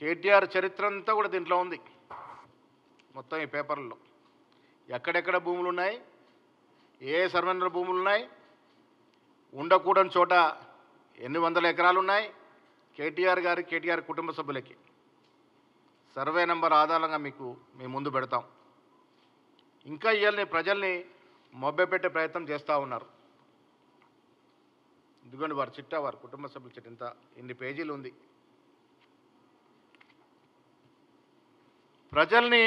కేటీఆర్ చరిత్ర అంతా కూడా దీంట్లో ఉంది మొత్తం ఈ పేపర్లలో. ఎక్కడెక్కడ భూములు ఉన్నాయి, ఏ సర్వేనర్ భూములు ఉన్నాయి, ఉండకూడని చోట ఎన్ని వందల ఎకరాలు ఉన్నాయి, కేటీఆర్ గారి కేటీఆర్ కుటుంబ సభ్యులకి సర్వే నెంబర్ ఆధారంగా మేము ముందు పెడతాం. ఇంకా ఇవాళ ప్రజల్ని మొబ్బెపెట్టే ప్రయత్నం చేస్తూ ఉన్నారు. ఇదిగోండి వారి చిట్టా, వారి కుటుంబ సభ్యుల చిట్ట ఇంత ఇన్ని పేజీలు ఉంది. ప్రజల్ని,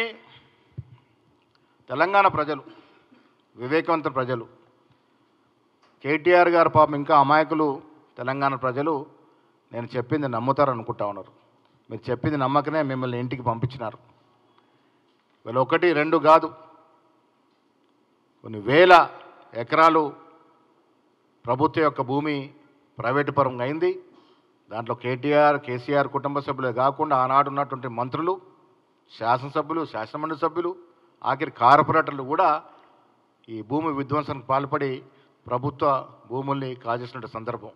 తెలంగాణ ప్రజలు, వివేకవంత ప్రజలు, కేటీఆర్ గారు పాపం ఇంకా అమాయకులు తెలంగాణ ప్రజలు నేను చెప్పింది నమ్ముతారు అనుకుంటా ఉన్నారు. మీరు చెప్పింది నమ్మకనే మిమ్మల్ని ఇంటికి పంపించినారు. వీళ్ళు 1, 2 కాదు, కొన్ని వేల ఎకరాలు ప్రభుత్వ యొక్క భూమి ప్రైవేటు పరంగా అయింది. దాంట్లో కేటీఆర్, కేసీఆర్ కుటుంబ సభ్యులే కాకుండా ఆనాడు ఉన్నటువంటి మంత్రులు, శాసనసభ్యులు, శాసనమండలి సభ్యులు, ఆఖరి కార్పొరేటర్లు కూడా ఈ భూమి విధ్వంసానికి పాల్పడి ప్రభుత్వ భూముల్ని కాజేసిన సందర్భం.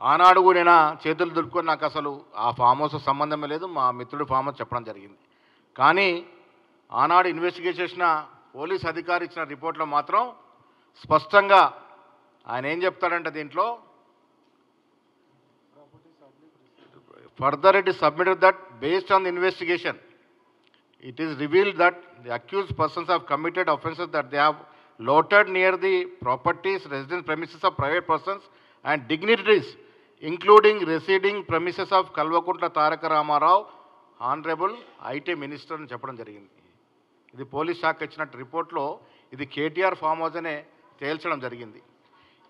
ఆనాడు కూడా నేను చేతులు దులుపుకొని నాకు అసలు ఆ ఫామ్ హౌస్ సంబంధమే లేదు, మా మిత్రుడు ఫామ్ హౌస్ చెప్పడం జరిగింది. కానీ ఆనాడు ఇన్వెస్టిగేట్ చేసిన పోలీస్ అధికారి ఇచ్చిన రిపోర్ట్లో మాత్రం స్పష్టంగా ఆయన ఏం చెప్తాడంటే, దీంట్లో further it is submitted that based on the investigation it is revealed that the accused persons have committed offences that they have loitered near the properties, residence premises of private persons and dignitaries, including residing premises of Kalvakuntla Taraka Ramarao, Honorable IT Minister అని చెప్పడం జరిగింది. ఇది police శాఖ ఇచ్చిన రిపోర్ట్లో ఇది KTR farm house అనే తేల్చడం జరిగింది.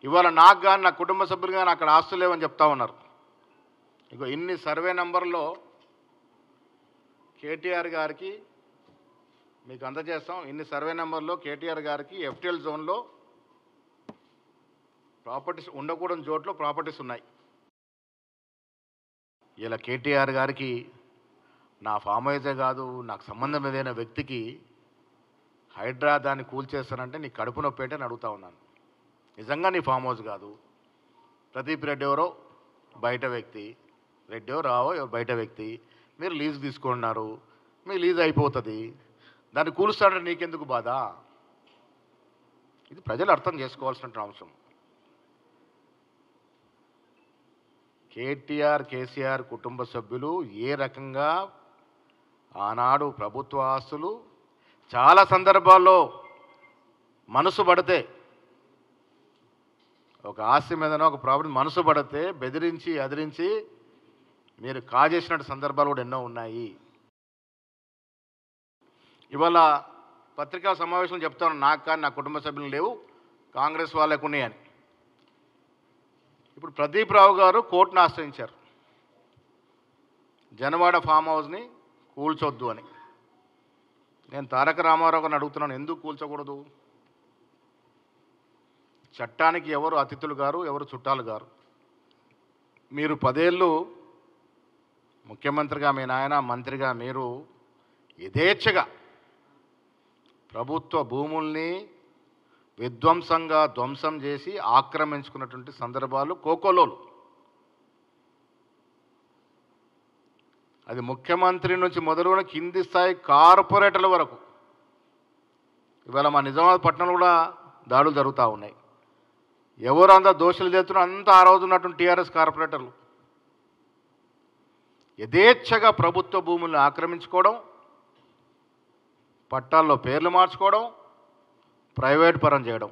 ఇవాళ నాకు కానీ నా కుటుంబ సభ్యులు కానీ అక్కడ ఆస్తులు లేవని చెప్తా ఉన్నారు. ఇగో ఇన్ని సర్వే నంబర్లో కేటీఆర్ గారికి మీకు అందజేస్తాం. ఇన్ని సర్వే నెంబర్లో కేటీఆర్ గారికి ఎఫ్టీఎల్ జోన్లో ప్రాపర్టీస్ ఉండకూడని చోట్ల ప్రాపర్టీస్ ఉన్నాయి. ఇలా కేటీఆర్ గారికి నా ఫామ్ హౌసే కాదు, నాకు సంబంధం ఏదైన వ్యక్తికి హైడ్రా దాన్ని కూల్చేస్తానంటే నీ కడుపు నొప్పి అని అడుగుతా ఉన్నాను. నిజంగా నీ ఫామ్ హౌస్ కాదు, ప్రదీప్ రెడ్డి ఎవరో బయట వ్యక్తి, రెడ్డి రావో బయట వ్యక్తి, మీరు లీజ్ తీసుకున్నారు, మీ లీజ్ అయిపోతుంది, దాన్ని కూలుస్తాడంటే నీకెందుకు బాధ? ఇది ప్రజలు అర్థం చేసుకోవాల్సిన అంశం. కేటీఆర్, కేసీఆర్ కుటుంబ సభ్యులు ఏ రకంగా ఆనాడు ప్రభుత్వ ఆస్తులు చాలా సందర్భాల్లో మనసు పడితే, ఒక ఆస్తి మీదనో ఒక ప్రాపర్టీ మనసు పడితే బెదిరించి అదిరించి మీరు కాజేసినట్టు సందర్భాలు కూడా ఎన్నో ఉన్నాయి. ఇవాళ పత్రికా సమావేశం చెప్తాను, నాకు కానీ నా కుటుంబ సభ్యులు లేవు, కాంగ్రెస్ వాళ్ళకు ఉన్నాయని. ఇప్పుడు ప్రదీప్ రావు గారు కోర్టును ఆశ్రయించారు, జనవాడ ఫామ్ హౌస్ని కూల్చొద్దు అని. నేను తారక రామారావు గారిని అడుగుతున్నాను, ఎందుకు కూల్చకూడదు? చట్టానికి ఎవరు అతిథులు గారు, ఎవరు చుట్టాలు గారు? మీరు 10 ఏళ్ళు ముఖ్యమంత్రిగా, మీ నాయన మంత్రిగా మీరు యథేచ్ఛగా ప్రభుత్వ భూముల్ని విధ్వంసంగా ధ్వంసం చేసి ఆక్రమించుకున్నటువంటి సందర్భాలు కోకోలోలు. అది ముఖ్యమంత్రి నుంచి మొదలుకొని కింది స్థాయి కార్పొరేటర్ల వరకు. ఇవాళ మా నిజామాబాద్ పట్టణంలో కూడా దాడులు జరుగుతూ ఉన్నాయి. ఎవరు అంతా దోషులు చేస్తున్నారు? అంతా ఆ రోజు ఉన్నటువంటి టీఆర్ఎస్ కార్పొరేటర్లు యథేచ్ఛగా ప్రభుత్వ భూములను ఆక్రమించుకోవడం, పట్టాల్లో పేర్లు మార్చుకోవడం, ప్రైవేట్ పరం చేయడం.